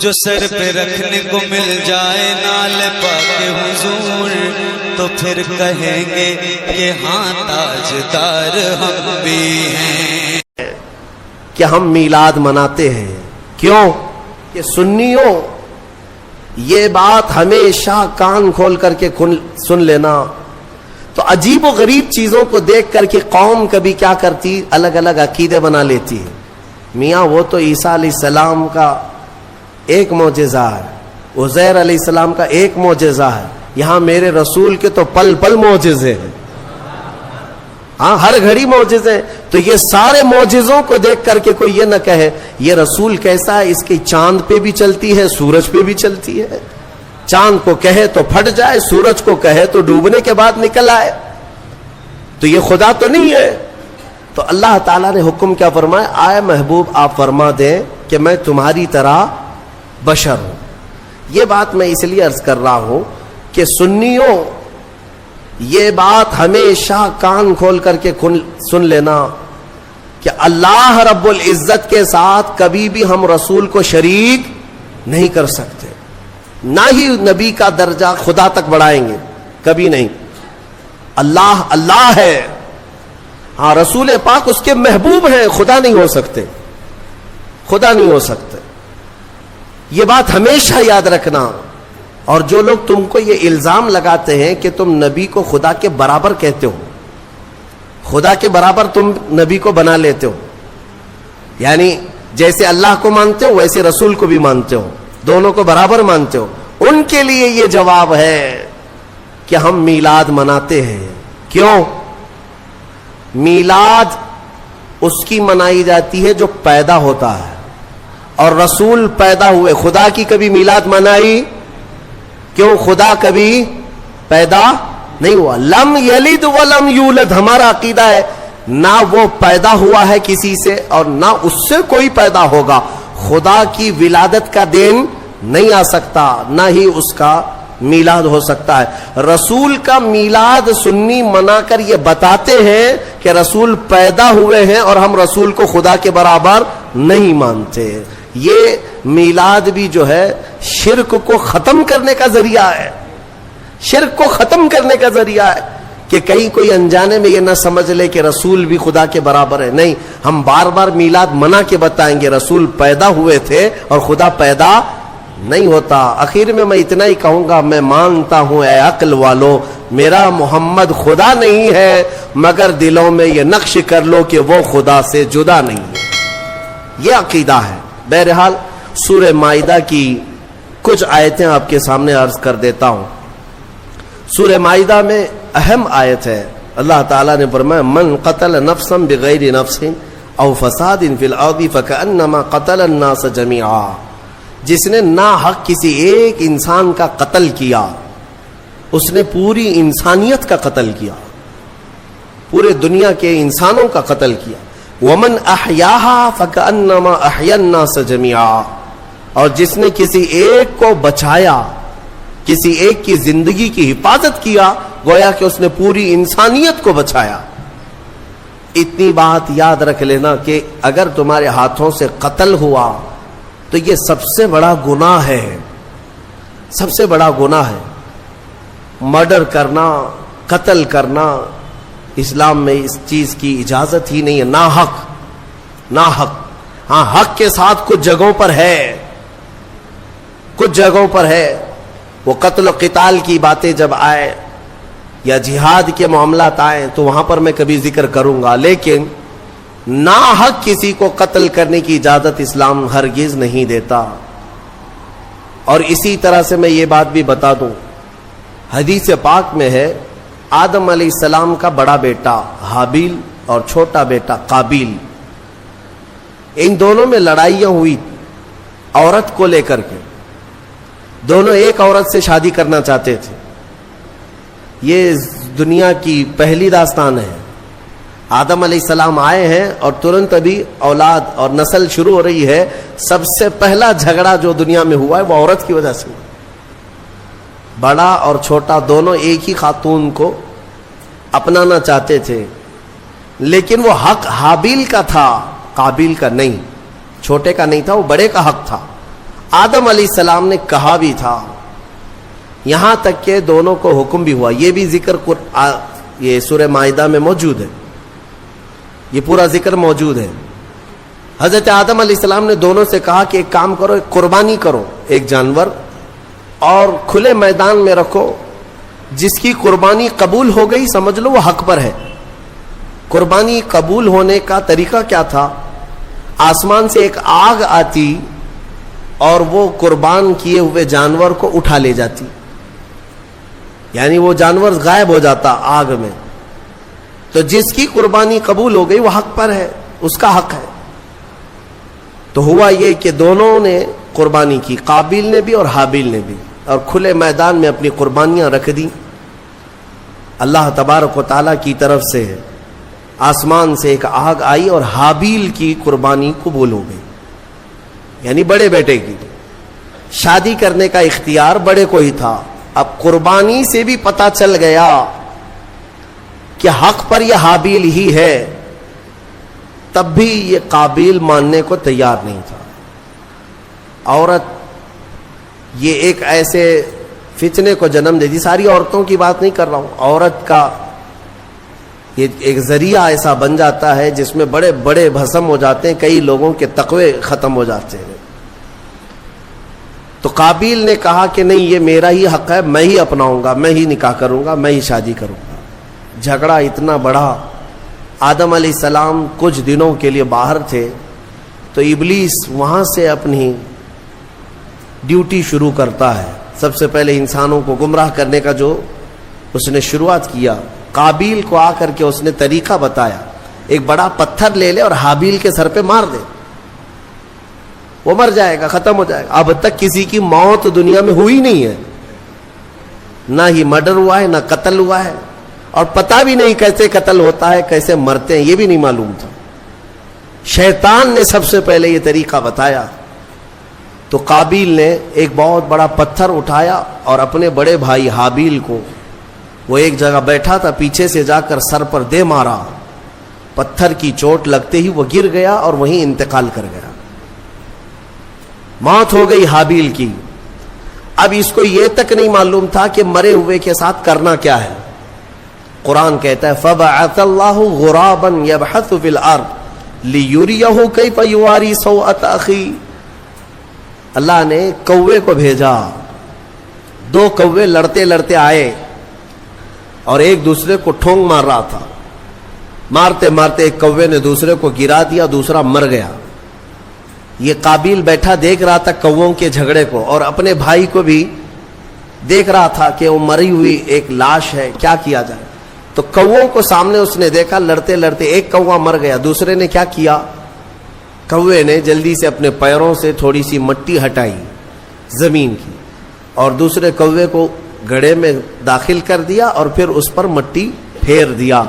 جو سر پہ رکھنے کو مل جائے نال پاک حضور تو پھر کہیں گے کہ ہاں تاجدار ہم بھی ہیں. کہ ہم میلاد مناتے ہیں کیوں کہ سنیوں یہ بات ہمیشہ کان کھول کر کے سن لینا. تو عجیب و غریب چیزوں کو دیکھ کر کے قوم کبھی کیا کرتی الگ الگ عقیدے بنا لیتی ہے. میاں وہ تو عیسیٰ علیہ السلام کا ایک معجزہ ہے، عزیر علیہ السلام کا ایک معجزہ ہے، یہاں میرے رسول کے تو پل پل معجزے ہیں. ہاں ہر گھڑی معجزے ہیں. تو یہ سارے معجزوں کو دیکھ کر کے کوئی یہ نہ کہے یہ رسول کیسا ہے، اس کی چاند پہ بھی چلتی ہے سورج پہ بھی چلتی ہے. چاند کو کہے تو پھٹ جائے، سورج کو کہے تو ڈوبنے کے بعد نکل آئے. تو یہ خدا تو نہیں ہے. تو اللہ تعالیٰ نے حکم کیا فرمایا، آئے محبوب آپ فرما دیں کہ میں تمہاری طرح بشر ہوں. یہ بات میں اس لیے عرض کر رہا ہوں کہ سنیوں یہ بات ہمیشہ کان کھول کر کے سن لینا کہ اللہ رب العزت کے ساتھ کبھی بھی ہم رسول کو شریک نہیں کر سکتے، نہ ہی نبی کا درجہ خدا تک بڑھائیں گے، کبھی نہیں. اللہ اللہ ہے، ہاں رسول پاک اس کے محبوب ہیں، خدا نہیں ہو سکتے، خدا نہیں ہو سکتے. یہ بات ہمیشہ یاد رکھنا. اور جو لوگ تم کو یہ الزام لگاتے ہیں کہ تم نبی کو خدا کے برابر کہتے ہو، خدا کے برابر تم نبی کو بنا لیتے ہو، یعنی جیسے اللہ کو مانتے ہو ویسے رسول کو بھی مانتے ہو، دونوں کو برابر مانتے ہو، ان کے لیے یہ جواب ہے کہ ہم میلاد مناتے ہیں. کیوں؟ میلاد اس کی منائی جاتی ہے جو پیدا ہوتا ہے، اور رسول پیدا ہوئے. خدا کی کبھی میلاد منائی؟ کیوں؟ خدا کبھی پیدا نہیں ہوا. لم یلد ولم یولد ہمارا عقیدہ ہے، نہ وہ پیدا ہوا ہے کسی سے اور نہ اس سے کوئی پیدا ہوگا. خدا کی ولادت کا دین نہیں آ سکتا، نہ ہی اس کا میلاد ہو سکتا ہے. رسول کا میلاد سنی منا کر یہ بتاتے ہیں کہ رسول پیدا ہوئے ہیں اور ہم رسول کو خدا کے برابر نہیں مانتے. یہ میلاد بھی جو ہے شرک کو ختم کرنے کا ذریعہ ہے، شرک کو ختم کرنے کا ذریعہ ہے کہ کہیں کوئی انجانے میں یہ نہ سمجھ لے کہ رسول بھی خدا کے برابر ہے. نہیں، ہم بار بار میلاد منا کے بتائیں گے رسول پیدا ہوئے تھے اور خدا پیدا نہیں ہوتا. اخیر میں اتنا ہی کہوں گا، میں مانتا ہوں اے عقل والو میرا محمد خدا نہیں ہے، مگر دلوں میں یہ نقش کر لو کہ وہ خدا سے جدا نہیں ہے. یہ عقیدہ ہے. بہرحال سورہ مائدہ کی کچھ آیتیں آپ کے سامنے عرض کر دیتا ہوں. سورہ مائدہ میں اہم آیت ہے. اللہ تعالیٰ نے فرمایا من قتل نفسا بغیر نفس او فساد فی الارض فکأنما قتل الناس جميعا. جس نے ناحق کسی ایک انسان کا قتل کیا اس نے پوری انسانیت کا قتل کیا، پورے دنیا کے انسانوں کا قتل کیا. ومن احیاها فکأنما احیا الناس جميعا. اور جس نے کسی ایک کو بچایا، کسی ایک کی زندگی کی حفاظت کیا، گویا کہ اس نے پوری انسانیت کو بچایا. اتنی بات یاد رکھ لینا کہ اگر تمہارے ہاتھوں سے قتل ہوا تو یہ سب سے بڑا گناہ ہے، سب سے بڑا گناہ ہے. مرڈر کرنا، قتل کرنا، اسلام میں اس چیز کی اجازت ہی نہیں ہے. ناحق، ناحق. ہاں حق کے ساتھ کچھ جگہوں پر ہے، کچھ جگہوں پر ہے. وہ قتل و قتال کی باتیں جب آئے یا جہاد کے معاملات آئے تو وہاں پر میں کبھی ذکر کروں گا، لیکن ناحق کسی کو قتل کرنے کی اجازت اسلام ہرگز نہیں دیتا. اور اسی طرح سے میں یہ بات بھی بتا دوں، حدیث پاک میں ہے آدم علیہ السلام کا بڑا بیٹا حابیل اور چھوٹا بیٹا قابیل، ان دونوں میں لڑائیاں ہوئی عورت کو لے کر کے. دونوں ایک عورت سے شادی کرنا چاہتے تھے. یہ دنیا کی پہلی داستان ہے. آدم علیہ السلام آئے ہیں اور ترنت ابھی اولاد اور نسل شروع ہو رہی ہے. سب سے پہلا جھگڑا جو دنیا میں ہوا ہے وہ عورت کی وجہ سے ہوا. بڑا اور چھوٹا دونوں ایک ہی خاتون کو اپنانا چاہتے تھے، لیکن وہ حق حابیل کا تھا، قابیل کا نہیں. چھوٹے کا نہیں تھا، وہ بڑے کا حق تھا. آدم علیہ السلام نے کہا بھی تھا، یہاں تک کہ دونوں کو حکم بھی ہوا. یہ بھی ذکر یہ سورہ مائدہ میں موجود ہے، یہ پورا ذکر موجود ہے. حضرت آدم علیہ السلام نے دونوں سے کہا کہ ایک کام کرو، ایک قربانی کرو، ایک جانور، اور کھلے میدان میں رکھو. جس کی قربانی قبول ہو گئی سمجھ لو وہ حق پر ہے. قربانی قبول ہونے کا طریقہ کیا تھا؟ آسمان سے ایک آگ آتی اور وہ قربان کیے ہوئے جانور کو اٹھا لے جاتی، یعنی وہ جانور غائب ہو جاتا آگ میں. تو جس کی قربانی قبول ہو گئی وہ حق پر ہے، اس کا حق ہے. تو ہوا یہ کہ دونوں نے قربانی کی، قابیل نے بھی اور حابیل نے بھی، اور کھلے میدان میں اپنی قربانیاں رکھ دی. اللہ تبارک و تعالیٰ کی طرف سے آسمان سے ایک آگ آئی اور حابیل کی قربانی قبول ہو گئی، یعنی بڑے بیٹے کی. شادی کرنے کا اختیار بڑے کو ہی تھا. اب قربانی سے بھی پتہ چل گیا کہ حق پر یہ حابیل ہی ہے، تب بھی یہ قابیل ماننے کو تیار نہیں تھا. عورت یہ ایک ایسے فتنے کو جنم دے دی، ساری عورتوں کی بات نہیں کر رہا ہوں، عورت کا یہ ایک ذریعہ ایسا بن جاتا ہے جس میں بڑے بڑے بھسم ہو جاتے ہیں، کئی لوگوں کے تقوی ختم ہو جاتے ہیں. تو قابیل نے کہا کہ نہیں، یہ میرا ہی حق ہے، میں ہی اپناؤں گا، میں ہی نکاح کروں گا، میں ہی شادی کروں گا. جھگڑا اتنا بڑا. آدم علیہ السلام کچھ دنوں کے لیے باہر تھے تو ابلیس وہاں سے اپنی ڈیوٹی شروع کرتا ہے. سب سے پہلے انسانوں کو گمراہ کرنے کا جو اس نے شروعات کیا. قابیل کو آ کر کے اس نے طریقہ بتایا، ایک بڑا پتھر لے لے اور حابیل کے سر پہ مار دے، وہ مر جائے گا، ختم ہو جائے گا. اب تک کسی کی موت دنیا میں ہوئی نہیں ہے، نہ ہی مرڈر ہوا ہے نہ قتل ہوا ہے، اور پتہ بھی نہیں کیسے قتل ہوتا ہے، کیسے مرتے ہیں، یہ بھی نہیں معلوم تھا. شیطان نے سب سے پہلے یہ طریقہ بتایا. تو قابیل نے ایک بہت بڑا پتھر اٹھایا اور اپنے بڑے بھائی حابیل کو، وہ ایک جگہ بیٹھا تھا، پیچھے سے جا کر سر پر دے مارا. پتھر کی چوٹ لگتے ہی وہ گر گیا اور وہیں انتقال کر گیا، موت ہو گئی حابیل کی. اب اس کو یہ تک نہیں معلوم تھا کہ مرے ہوئے کے ساتھ کرنا کیا ہے. قرآن کہتا ہے فَبَعَثَ اللَّهُ غُرَابًا يَبْحَثُ فِي الْأَرْضِ لِيُرِيَهُ كَيْفَ يُوَارِي سَوْءَةَ أَخِيهِ. اللہ نے کوے کو بھیجا. دو کوے لڑتے لڑتے آئے اور ایک دوسرے کو ٹھونگ مار رہا تھا. مارتے مارتے ایک کوے نے دوسرے کو گرا دیا، دوسرا مر گیا. یہ قابیل بیٹھا دیکھ رہا تھا کووں کے جھگڑے کو، اور اپنے بھائی کو بھی دیکھ رہا تھا کہ وہ مری ہوئی ایک لاش ہے، کیا کیا جائے. تو کووں کو سامنے اس نے دیکھا، لڑتے لڑتے ایک کوا مر گیا. دوسرے نے کیا کیا، کوے نے جلدی سے اپنے پیروں سے تھوڑی سی مٹی ہٹائی زمین کی، اور دوسرے کوے کو گڑھے میں داخل کر دیا اور پھر اس پر مٹی پھیر دیا.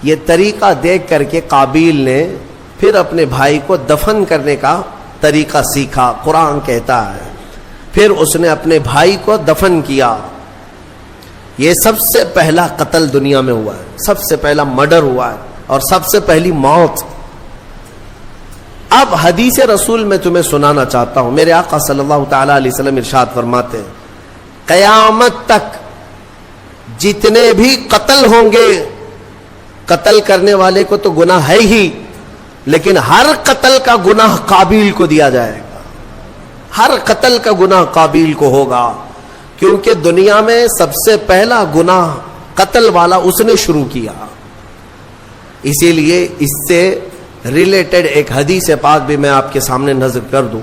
یہ طریقہ دیکھ کر کے قابیل نے پھر اپنے بھائی کو دفن کرنے کا طریقہ سیکھا. قرآن کہتا ہے پھر اس نے اپنے بھائی کو دفن کیا. یہ سب سے پہلا قتل دنیا میں ہوا ہے، سب سے پہلا مرڈر ہوا ہے، اور سب سے پہلی موت. اب حدیث رسول میں تمہیں سنانا چاہتا ہوں. میرے آقا صلی اللہ تعالی علیہ وسلم ارشاد فرماتے ہیں قیامت تک جتنے بھی قتل ہوں گے، قتل کرنے والے کو تو گناہ ہے ہی، لیکن ہر قتل کا گناہ قابیل کو دیا جائے گا. ہر قتل کا گناہ قابیل کو ہوگا، کیونکہ دنیا میں سب سے پہلا گناہ قتل والا اس نے شروع کیا. اسی لیے اس سے ریلیٹڈ ایک حدیث پاک بھی میں آپ کے سامنے نظر کر دوں.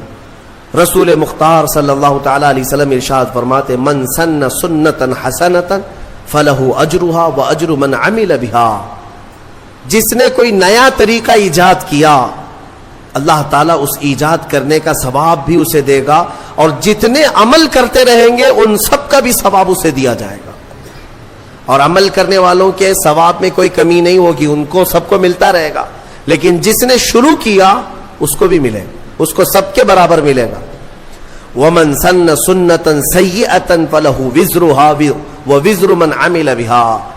رسول مختار صلی اللہ تعالی علیہ وسلم ارشاد فرماتے من سن سنتا حسنتا فلہ اجرها واجر من عمل بها. جس نے کوئی نیا طریقہ ایجاد کیا، اللہ تعالیٰ اس ایجاد کرنے کا ثواب بھی اسے دے گا، اور جتنے عمل کرتے رہیں گے ان سب کا بھی ثواب اسے دیا جائے گا. اور عمل کرنے والوں کے ثواب میں کوئی کمی نہیں ہوگی، ان کو سب کو ملتا رہے گا. لیکن جس نے شروع کیا اس کو بھی ملے، اس کو سب کے برابر ملے گا. وَمَنْ سَنَّ سُنَّةً سَيِّئَةً فَلَهُ وِزْرُهَا وَوِزْرُ مَنْ عَمِلَ بِهَا.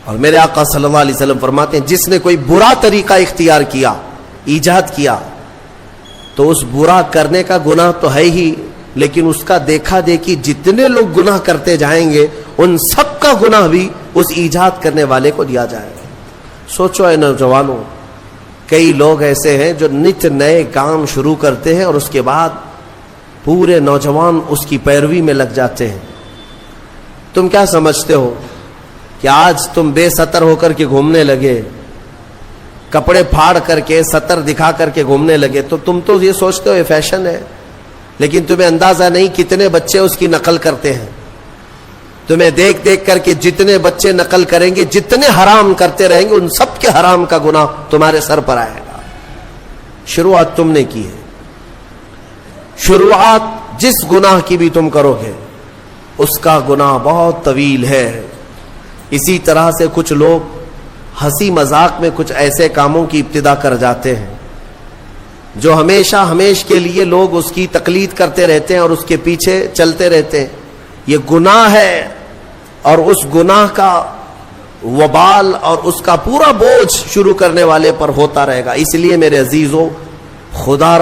اور میرے آقا صلی اللہ علیہ وسلم فرماتے ہیں جس نے کوئی برا طریقہ اختیار کیا، ایجاد کیا، تو اس برا کرنے کا گناہ تو ہے ہی، لیکن اس کا دیکھا دیکھی جتنے لوگ گناہ کرتے جائیں گے ان سب کا گناہ بھی اس ایجاد کرنے والے کو دیا جائے گا. سوچو اے نوجوانوں, کئی لوگ ایسے ہیں جو نت نئے کام شروع کرتے ہیں اور اس کے بعد پورے نوجوان اس کی پیروی میں لگ جاتے ہیں. تم کیا سمجھتے ہو کہ آج تم بے ستر ہو کر کے گھومنے لگے, کپڑے پھاڑ کر کے ستر دکھا کر کے گھومنے لگے تو تم تو یہ سوچتے ہو یہ فیشن ہے, لیکن تمہیں اندازہ نہیں کتنے بچے اس کی نقل کرتے ہیں. تمہیں دیکھ دیکھ کر کے جتنے بچے نقل کریں گے, جتنے حرام کرتے رہیں گے, ان سب کے حرام کا گناہ تمہارے سر پر آئے گا. شروعات تم نے کی ہے, شروعات جس گناہ کی بھی تم کرو گے اس کا گناہ بہت طویل ہے. اسی طرح سے کچھ لوگ ہنسی مذاق میں کچھ ایسے کاموں کی ابتدا کر جاتے ہیں جو ہمیشہ کے لیے لوگ اس کی تقلید کرتے رہتے ہیں اور اس کے پیچھے چلتے رہتے ہیں. یہ گناہ ہے اور اس گناہ کا وبال اور اس کا پورا بوجھ شروع کرنے والے پر ہوتا رہے گا. اس لیے میرے عزیزوں, خدا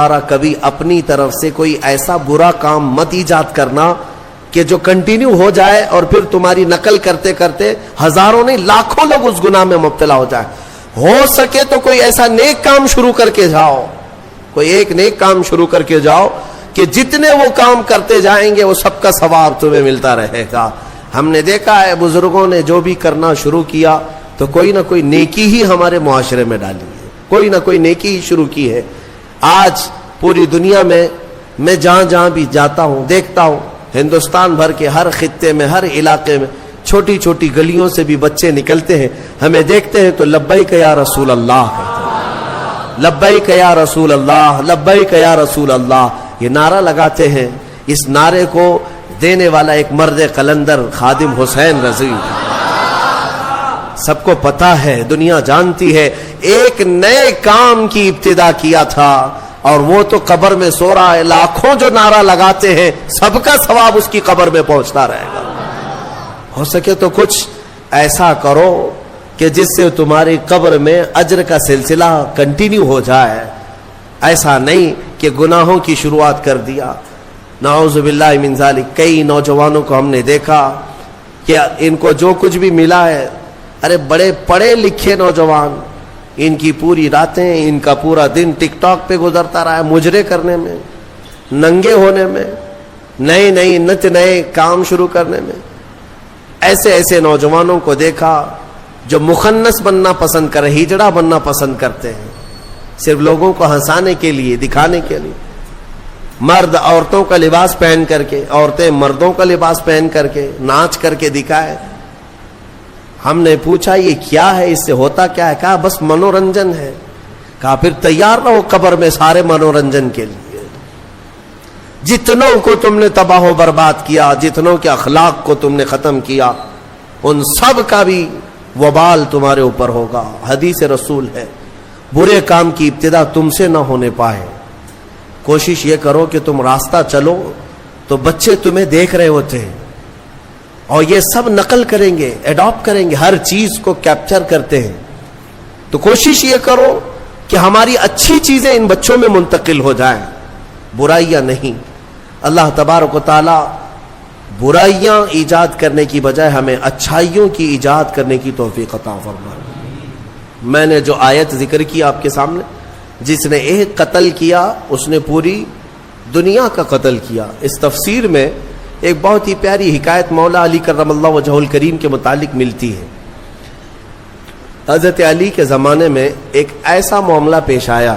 را کبھی اپنی طرف سے کوئی ایسا برا کام مت ایجاد کرنا کہ جو کنٹینیو ہو جائے اور پھر تمہاری نقل کرتے کرتے ہزاروں نہیں لاکھوں لوگ اس گناہ میں مبتلا ہو جائے. ہو سکے تو کوئی ایسا نیک کام شروع کر کے جاؤ, کوئی ایک نیک کام شروع کر کے جاؤ کہ جتنے وہ کام کرتے جائیں گے وہ سب کا ثواب تمہیں ملتا رہے گا. ہم نے دیکھا ہے بزرگوں نے جو بھی کرنا شروع کیا تو کوئی نہ کوئی نیکی ہی ہمارے معاشرے میں ڈالی ہے, کوئی نہ کوئی نیکی ہی شروع کی ہے. آج پوری دنیا میں جہاں بھی جاتا ہوں دیکھتا ہوں, ہندوستان بھر کے ہر خطے میں, ہر علاقے میں چھوٹی چھوٹی گلیوں سے بھی بچے نکلتے ہیں, ہمیں دیکھتے ہیں تو لبیک یا رسول اللہ کہتے ہیں, لبیک یا رسول اللہ, لبیک یا رسول اللہ, یہ نعرہ لگاتے ہیں. اس نعرے کو دینے والا ایک مرد قلندر خادم حسین رضوی, سب کو پتا ہے, دنیا جانتی ہے, ایک نئے کام کی ابتدا کیا تھا اور وہ تو قبر میں سو رہا ہے. لاکھوں جو نعرہ لگاتے ہیں سب کا ثواب اس کی قبر میں پہنچتا رہے گا. ہو سکے تو کچھ ایسا کرو کہ جس سے تمہاری قبر میں اجر کا سلسلہ کنٹینیو ہو جائے. ایسا نہیں کہ گناہوں کی شروعات کر دیا. نعوذ باللہ من ذالک. کئی نوجوانوں کو ہم نے دیکھا کہ ان کو جو کچھ بھی ملا ہے, ارے بڑے پڑھے لکھے نوجوان, ان کی پوری راتیں, ان کا پورا دن ٹک ٹاک پہ گزرتا رہا ہے, مجرے کرنے میں, ننگے ہونے میں, نئے نئے کام شروع کرنے میں. ایسے نوجوانوں کو دیکھا جو مخنث بننا پسند کرے, ہجڑا بننا پسند کرتے ہیں, صرف لوگوں کو ہنسانے کے لیے, دکھانے کے لیے. مرد عورتوں کا لباس پہن کر کے, عورتیں مردوں کا لباس پہن کر کے ناچ کر کے دکھائے. ہم نے پوچھا یہ کیا ہے, اس سے ہوتا کیا ہے؟ کہا بس منورنجن ہے. کہا پھر تیار رہو قبر میں سارے منورنجن کے لیے. جتنوں کو تم نے تباہ و برباد کیا, جتنوں کے اخلاق کو تم نے ختم کیا, ان سب کا بھی وبال تمہارے اوپر ہوگا. حدیث رسول ہے, برے کام کی ابتدا تم سے نہ ہونے پائے. کوشش یہ کرو کہ تم راستہ چلو تو بچے تمہیں دیکھ رہے ہوتے ہیں اور یہ سب نقل کریں گے, ایڈاپٹ کریں گے, ہر چیز کو کیپچر کرتے ہیں. تو کوشش یہ کرو کہ ہماری اچھی چیزیں ان بچوں میں منتقل ہو جائیں, برائیاں نہیں. اللہ تبارک و تعالی برائیاں ایجاد کرنے کی بجائے ہمیں اچھائیوں کی ایجاد کرنے کی توفیق عطا فرمائے. میں نے جو آیت ذکر کی آپ کے سامنے, جس نے ایک قتل کیا اس نے پوری دنیا کا قتل کیا. اس تفسیر میں ایک بہت ہی پیاری حکایت مولا علی کرم اللہ وجہہ الکریم کے متعلق ملتی ہے. حضرت علی کے زمانے میں ایک ایسا معاملہ پیش آیا,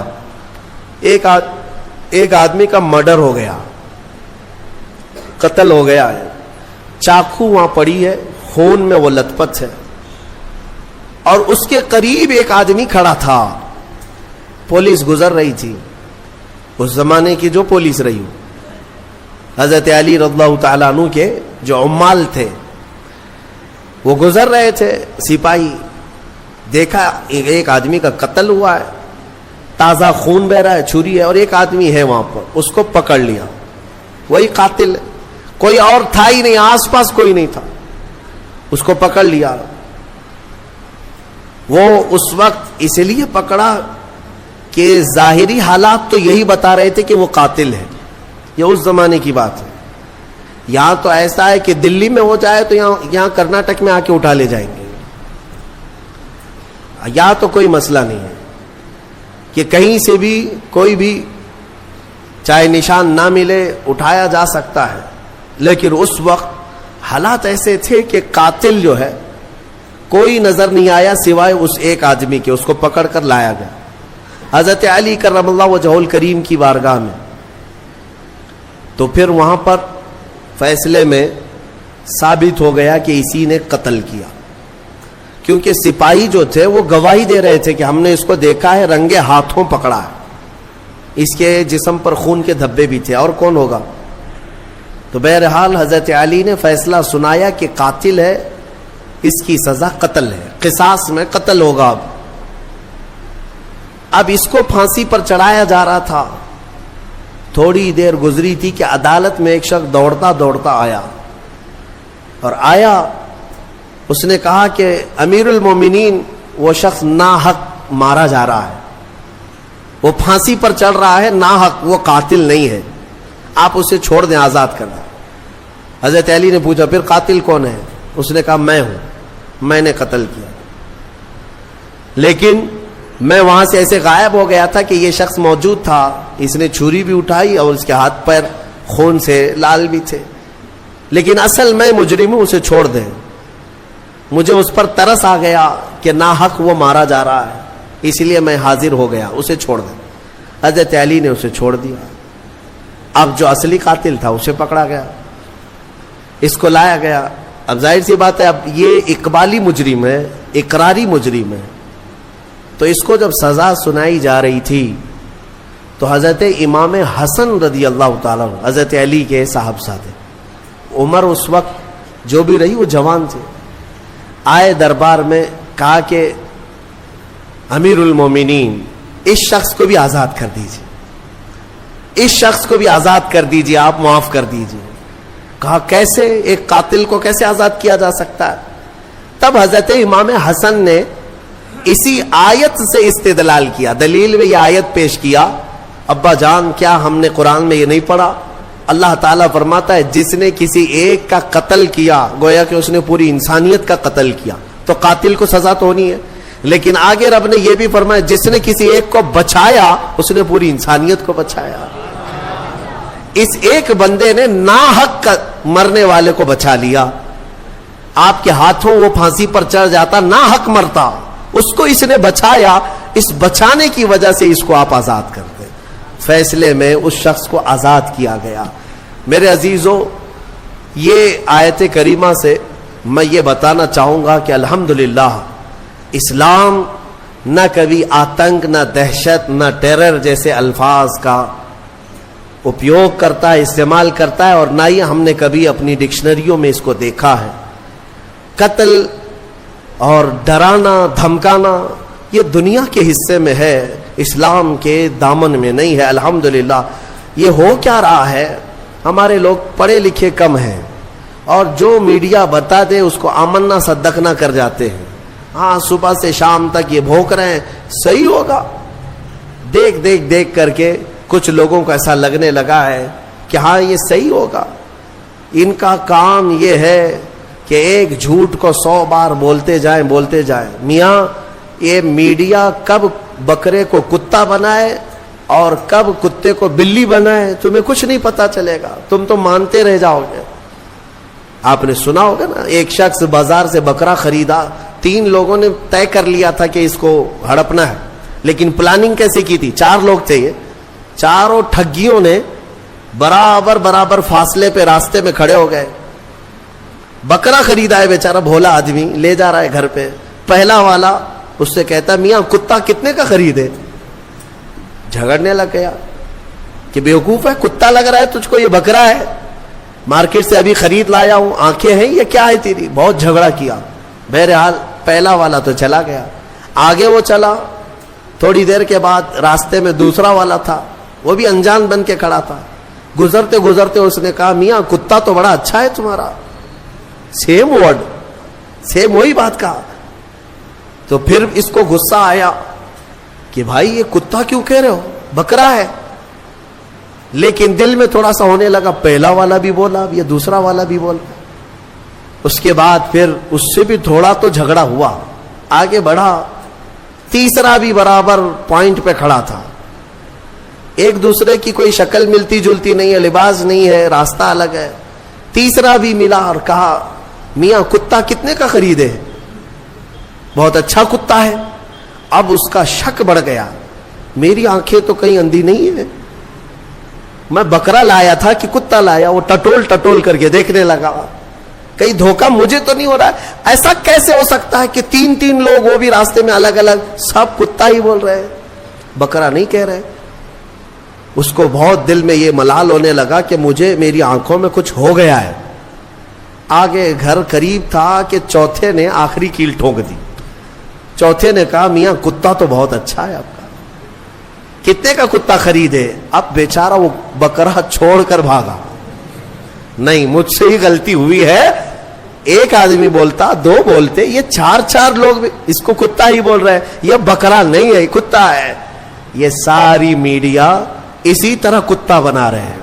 ایک آدمی کا مرڈر ہو گیا, قتل ہو گیا ہے, چاقو وہاں پڑی ہے, خون میں وہ لت پت ہے, اور اس کے قریب ایک آدمی کھڑا تھا. پولیس گزر رہی تھی, اس زمانے کی جو پولیس رہی ہو, حضرت علی رضی اللہ تعالیٰ عنہ کے جو عمال تھے وہ گزر رہے تھے. سپاہی دیکھا ایک آدمی کا قتل ہوا ہے, تازہ خون بہ رہا ہے, چھری ہے, اور ایک آدمی ہے وہاں پر, اس کو پکڑ لیا. وہی قاتل ہے, کوئی اور تھا ہی نہیں, آس پاس کوئی نہیں تھا, اس کو پکڑ لیا. وہ اس وقت اس لیے پکڑا کہ ظاہری حالات تو یہی بتا رہے تھے کہ وہ قاتل ہے, یہ اس زمانے کی بات ہے. یہاں تو ایسا ہے کہ دلی میں ہو جائے تو یہاں کرناٹک میں آ کے اٹھا لے جائیں گے. یہاں تو کوئی مسئلہ نہیں ہے کہ کہیں سے بھی کوئی بھی چاہے نشان نہ ملے اٹھایا جا سکتا ہے. لیکن اس وقت حالات ایسے تھے کہ قاتل جو ہے کوئی نظر نہیں آیا سوائے اس ایک آدمی کے. اس کو پکڑ کر لایا گیا حضرت علی کرم اللہ وجہہ الکریم کی بارگاہ میں. تو پھر وہاں پر فیصلے میں ثابت ہو گیا کہ اسی نے قتل کیا, کیونکہ سپاہی جو تھے وہ گواہی دے رہے تھے کہ ہم نے اس کو دیکھا ہے, رنگے ہاتھوں پکڑا ہے, اس کے جسم پر خون کے دھبے بھی تھے, اور کون ہوگا. تو بہرحال حضرت علی نے فیصلہ سنایا کہ قاتل ہے, اس کی سزا قتل ہے, قصاص میں قتل ہوگا. اب اس کو پھانسی پر چڑھایا جا رہا تھا. تھوڑی دیر گزری تھی کہ عدالت میں ایک شخص دوڑتا دوڑتا آیا, اور آیا اس نے کہا کہ امیر المومنین وہ شخص ناحق مارا جا رہا ہے, وہ پھانسی پر چڑھ رہا ہے ناحق, وہ قاتل نہیں ہے, آپ اسے چھوڑ دیں, آزاد کر دیں. حضرت علی نے پوچھا پھر قاتل کون ہے؟ اس نے کہا میں ہوں, میں نے قتل کیا. لیکن میں وہاں سے ایسے غائب ہو گیا تھا کہ یہ شخص موجود تھا, اس نے چھری بھی اٹھائی اور اس کے ہاتھ پیر خون سے لال بھی تھے, لیکن اصل میں مجرم ہوں, اسے چھوڑ دیں. مجھے اس پر ترس آ گیا کہ ناحق وہ مارا جا رہا ہے, اس لیے میں حاضر ہو گیا, اسے چھوڑ دیں. حضرت علی نے اسے چھوڑ دیا. اب جو اصلی قاتل تھا اسے پکڑا گیا, اس کو لایا گیا. اب ظاہر سی بات ہے, اب یہ اقبالی مجرم ہے, اقراری مجرم ہے. تو اس کو جب سزا سنائی جا رہی تھی تو حضرت امام حسن رضی اللہ تعالیٰ حضرت علی کے صاحبزادے, عمر اس وقت جو بھی رہی وہ جوان تھے, آئے دربار میں, کہا کہ امیر المومنین اس شخص کو بھی آزاد کر دیجیے, اس شخص کو بھی آزاد کر دیجیے, آپ معاف کر دیجیے. کہا کیسے, ایک قاتل کو کیسے آزاد کیا جا سکتا ہے؟ تب حضرت امام حسن نے اسی آیت سے استدلال کیا, دلیل میں یہ آیت پیش کیا. ابا جان کیا ہم نے قرآن میں یہ نہیں پڑھا؟ اللہ تعالیٰ فرماتا ہے جس نے کسی ایک کا قتل کیا گویا کہ اس نے پوری انسانیت کا قتل کیا, تو قاتل کو سزا تو ہونی ہے. لیکن آگے رب نے یہ بھی فرمایا جس نے کسی ایک کو بچایا اس نے پوری انسانیت کو بچایا. اس ایک بندے نے ناحق مرنے والے کو بچا لیا. آپ کے ہاتھوں وہ پھانسی پر چڑھ جاتا, ناحق مرتا, اس کو اس نے بچایا, اس بچانے کی وجہ سے اس کو آپ آزاد کرتے. فیصلے میں اس شخص کو آزاد کیا گیا. میرے عزیزوں, یہ آیت کریمہ سے میں یہ بتانا چاہوں گا کہ الحمدللہ اسلام نہ کبھی آتنک, نہ دہشت, نہ ٹیرر جیسے الفاظ کا اپیوگ کرتا ہے, استعمال کرتا ہے, اور نہ ہی ہم نے کبھی اپنی ڈکشنریوں میں اس کو دیکھا ہے. قتل اور ڈرانا دھمکانا یہ دنیا کے حصے میں ہے, اسلام کے دامن میں نہیں ہے. الحمدللہ یہ ہو کیا رہا ہے, ہمارے لوگ پڑھے لکھے کم ہیں, اور جو میڈیا بتا دے اس کو آمنا صدقنا کر جاتے ہیں. ہاں صبح سے شام تک یہ بھونک رہے ہیں صحیح ہوگا, دیکھ کر کے کچھ لوگوں کو ایسا لگنے لگا ہے کہ ہاں یہ صحیح ہوگا. ان کا کام یہ ہے کہ ایک جھوٹ کو 100 بار بولتے جائیں. میاں یہ میڈیا کب بکرے کو کتا بنائے اور کب کتے کو بلی بنائے تمہیں کچھ نہیں پتا چلے گا, تم تو مانتے رہ جاؤ گے. آپ نے سنا ہوگا نا, ایک شخص بازار سے بکرا خریدا, 3 لوگوں نے طے کر لیا تھا کہ اس کو ہڑپنا ہے, لیکن پلاننگ کیسے کی تھی؟ 4 لوگ تھے, یہ چاروں ٹھگیوں نے برابر فاصلے پہ راستے میں کھڑے ہو گئے. بکرا خریدا ہے بیچارہ بھولا آدمی, لے جا رہا ہے گھر پہ. پہلا والا اس سے کہتا میاں کتا کتنے کا خریدے؟ جھگڑنے لگ گیا کہ بیوقوف ہے, کتا لگ رہا ہے تجھ کو, یہ بکرا ہے, مارکیٹ سے ابھی خرید لایا ہوں, آنکھیں ہیں یہ کیا ہے تیری؟ بہت جھگڑا کیا. بہرحال پہلا والا تو چلا گیا. آگے وہ چلا, تھوڑی دیر کے بعد راستے میں دوسرا والا تھا, وہ بھی انجان بن کے کھڑا تھا. گزرتے اس نے کہا میاں کتا تو بڑا اچھا ہے تمہارا. سیم ورڈ, سیم وہی بات کہا. تو پھر اس کو غصہ آیا کہ بھائی یہ کتا کیوں کہہ رہے ہو, بکرا ہے. لیکن دل میں تھوڑا سا ہونے لگا پہلا والا بھی بولا یہ دوسرا والا بھی بولا. اس کے بعد پھر اس سے بھی تھوڑا تو جھگڑا ہوا, آگے بڑھا, تیسرا بھی برابر پوائنٹ پہ کھڑا تھا. ایک دوسرے کی کوئی شکل ملتی جلتی نہیں ہے, لباس نہیں ہے, راستہ الگ ہے. تیسرا بھی ملا اور کہا میاں کتا کتنے کا خریدے؟ بہت اچھا کتا ہے. اب اس کا شک بڑھ گیا, میری آنکھیں تو کہیں اندھی نہیں ہے, میں بکرا لایا تھا کہ کتا لایا؟ وہ ٹٹول کر کے دیکھنے لگا, کہیں دھوکہ مجھے تو نہیں ہو رہا ہے. ایسا کیسے ہو سکتا ہے کہ تین لوگ وہ بھی راستے میں الگ الگ, سب کتا ہی بول رہے ہیں, بکرا نہیں کہہ رہے. اس کو بہت دل میں یہ ملال ہونے لگا کہ مجھے میری آنکھوں میں کچھ ہو گیا ہے. آگے گھر قریب تھا کہ چوتھے نے آخری کیل ٹھونک دی. چوتھے نے کہا میاں کتا تو بہت اچھا ہے آپ کا, کتنے کا کتا خریدے؟ اب بیچارہ وہ بکرا چھوڑ کر بھاگا. نہیں مجھ سے ہی غلطی ہوئی ہے, ایک آدمی بولتا دو بولتے, یہ چار لوگ اس کو کتا ہی بول رہے ہیں. یہ بکرا نہیں ہے, کتا ہے. یہ ساری میڈیا اسی طرح کتا بنا رہے ہیں,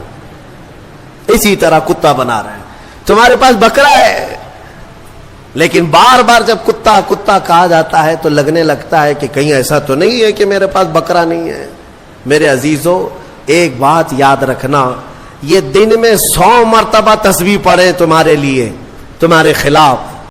اسی طرح کتا بنا رہے ہیں. تمہارے پاس بکرا ہے, لیکن بار بار جب کتا کتا کہا جاتا ہے تو لگنے لگتا ہے کہ کہیں ایسا تو نہیں ہے کہ میرے پاس بکرا نہیں ہے. میرے عزیزو ایک بات یاد رکھنا, یہ دن میں 100 مرتبہ تسبیح پڑھیں تمہارے لیے, تمہارے خلاف,